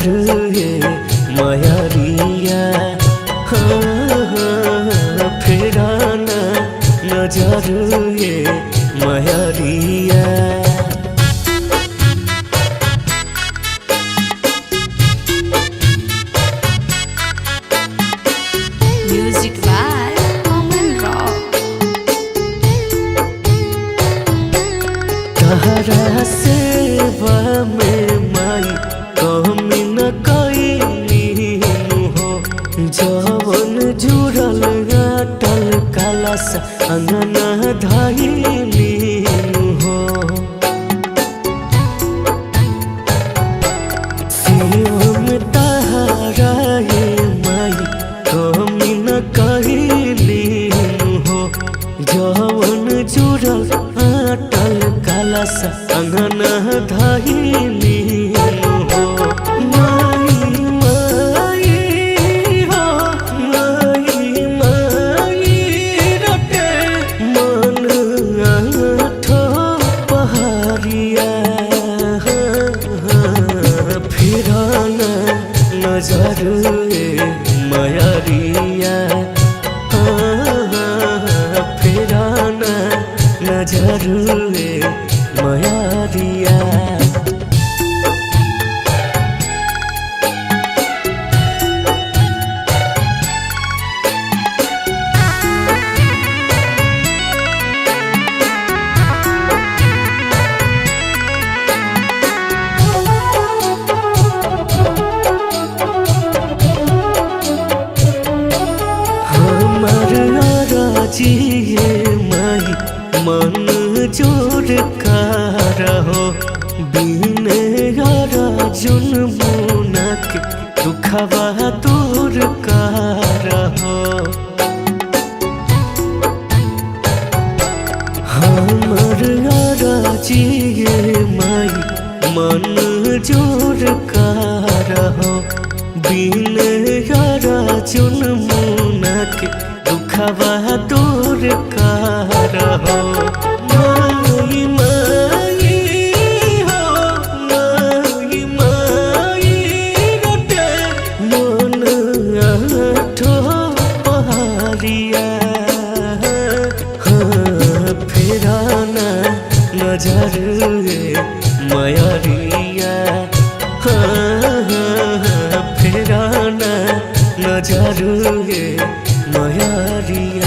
नजर ये मायारिया फेराना नजर ये मायारिया। Music by Common Rock. तहरा सेवा में माई कमी न कईनी हो, जवन जुड़ल अटल कलश अंगना धइनी हो। सेवा में तहरा ये माई कमी न कईनी हो, जवन जुड़ल अटल कलश अंगना धइनी हो। माई माई हो माई माई रटे मन आठो पहाड़िया फिराना नजर ये मायारिया फिराना नजर ये मायारिया। जिए माई मन जोड़ कर हो, बिने जुन मुना के दुखवा दूर कर हो। हमर जिए माई मन जोड़ कर हो, बिने जुन मुना के दुखवा दूर कर हो। माई माई हो माई माई रटे मन आठो पहाड़िया फेराना नजर ये मायारिया फेराना नजर ये मायारिया।